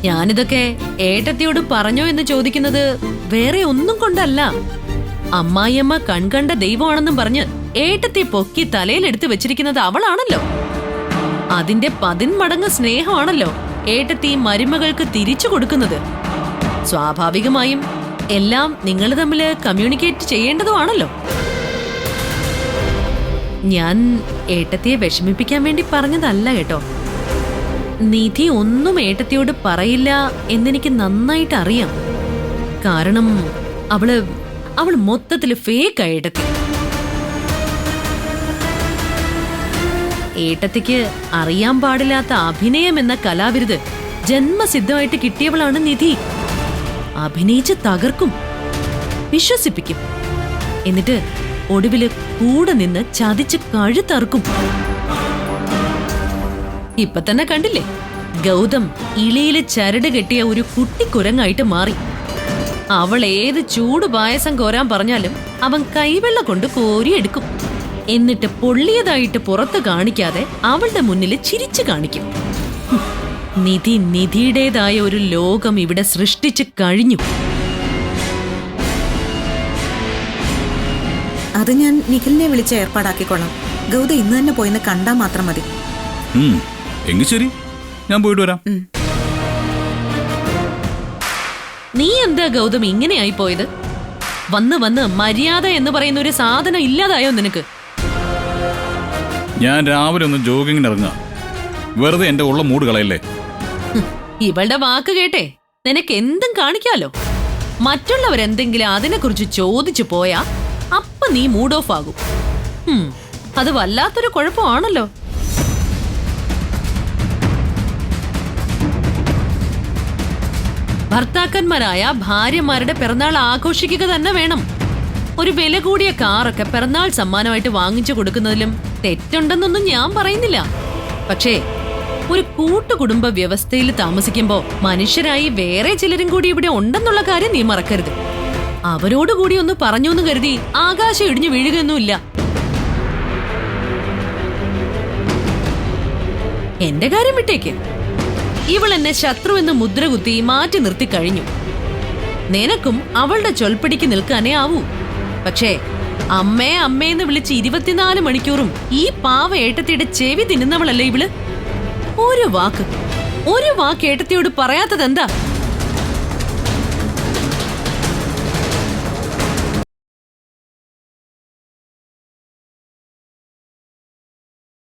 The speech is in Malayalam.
ഞാനിതൊക്കെ ഏട്ടത്തിയോട് പറഞ്ഞോ എന്ന് ചോദിക്കുന്നത് വേറെ ഒന്നും കൊണ്ടല്ല. അമ്മായിയമ്മ കൺകണ്ട ദൈവമാണെന്നും പറഞ്ഞ് ഏട്ടത്തെ പൊക്കി തലയിലെടുത്ത് വെച്ചിരിക്കുന്നത് അവളാണല്ലോ. അതിന്റെ 10 മടങ്ങ് സ്നേഹമാണല്ലോ ഏട്ടത്തി മരുമകൾക്ക് തിരിച്ചു കൊടുക്കുന്നത്. സ്വാഭാവികമായും എല്ലാം നിങ്ങൾ തമ്മിൽ കമ്മ്യൂണിക്കേറ്റ് ചെയ്യേണ്ടതുമാണല്ലോ. ഞാൻ ഏട്ടത്തിയെ വിഷമിപ്പിക്കാൻ വേണ്ടി പറഞ്ഞതല്ല കേട്ടോ. നിധി ഒന്നും ഏട്ടത്തിയോട് പറയില്ല എന്നെനിക്ക് നന്നായിട്ട് അറിയാം. കാരണം അവള് മൊത്തത്തില് ഫേക്കാ ഏട്ടത്തി. ഏട്ടത്തിക്ക് അറിയാൻ പാടില്ലാത്ത അഭിനയം എന്ന കലാവിരുത് ജന്മസിദ്ധമായിട്ട് കിട്ടിയവളാണ് നിധി. അഭിനയിച്ച് തകർക്കും, വിശ്വസിപ്പിക്കും, എന്നിട്ട് ഒടുവില് കൂടെ നിന്ന് ചതിച്ച് കഴുത്തറുക്കും. ഇപ്പൊ തന്നെ കണ്ടില്ലേ, ഗൗതം ഇളിയില് ചരട് കെട്ടിയ ഒരു കുട്ടിക്കുരങ്ങായിട്ട് മാറി. അവൾ ഏത് ചൂട് പായസം കോരാൻ പറഞ്ഞാലും അവൻ കൈവെള്ള കൊണ്ട് കോരിയെടുക്കും. എന്നിട്ട് പൊള്ളിയതായിട്ട് പുറത്ത് കാണിക്കാതെ അവളുടെ മുന്നിൽ ചിരിച്ചു കാണിക്കും. നിധി നിധിയുടേതായ ഒരു ലോകം ഇവിടെ സൃഷ്ടിച്ചു കഴിഞ്ഞു. അത് ഞാൻ നിഖിലിനെ വിളിച്ച് ഏർപ്പാടാക്കിക്കൊള്ളാം. ഗൗത ഇന്ന് തന്നെ പോയിന്ന് കണ്ടാ മാത്രം മതി. എങ്കിൽ ശരി, ഞാൻ പോയിട്ട് വരാം. നീ എന്താ ഗൗതം ഇങ്ങനെയായി പോയത്? വന്ന് വന്ന് മര്യാദ എന്ന് പറയുന്ന ഒരു സാധനം ഇല്ലാതായോ നിനക്ക്? ഞാൻ രാവിലെ ഒന്ന് ജോഗിങ്ങിന് ഇറങ്ങാം. വെറുതെ എന്റെ ഉള്ള മൂഡ് കളയല്ലേ. ഇവളുടെ വാക്ക് കേട്ടെ നിനക്ക് എന്തും കാണിക്കാലോ. മറ്റുള്ളവരെന്തെങ്കിലും അതിനെക്കുറിച്ച് ചോദിച്ചു പോയാ അപ്പൊ നീ മൂഡ് ഓഫ് ആകും. അത് വല്ലാത്തൊരു കുഴപ്പമാണല്ലോ. ഭർത്താക്കന്മാരായ ഭാര്യമാരുടെ പിറന്നാൾ ആഘോഷിക്കുക തന്നെ വേണം. ഒരു വില കൂടിയ കാറൊക്കെ പിറന്നാൾ സമ്മാനമായിട്ട് വാങ്ങിച്ചു കൊടുക്കുന്നതിലും തെറ്റുണ്ടെന്നൊന്നും ഞാൻ പറയുന്നില്ല. പക്ഷേ ഒരു കൂട്ടുകുടുംബ വ്യവസ്ഥയിൽ താമസിക്കുമ്പോ മനുഷ്യരായി വേറെ ചിലരും കൂടി ഇവിടെ ഉണ്ടെന്നുള്ള കാര്യം നീ മറക്കരുത്. അവരോടുകൂടി ഒന്ന് പറഞ്ഞു എന്ന് കരുതി ആകാശം ഇടിഞ്ഞു വീഴുകയൊന്നുമില്ല. എന്റെ കാര്യം വിട്ടേക്ക്. ഇവൾ എന്നെ ശത്രു എന്ന് മുദ്ര കുത്തി മാറ്റി നിർത്തി കഴിഞ്ഞു. നിനക്കും അവളുടെ ചൊൽപ്പടിക്ക് നിൽക്കാനേ ആവൂ. പക്ഷേ അമ്മേ അമ്മേന്ന് വിളിച്ച് 24 മണിക്കൂറും ഈ പാവ ഏട്ടത്തിയുടെ ചെവി തിന്നുന്നവളല്ലേ ഇവള്. ഒരു വാക്ക് ഏട്ടത്തിയോട് പറയാത്തതെന്താ?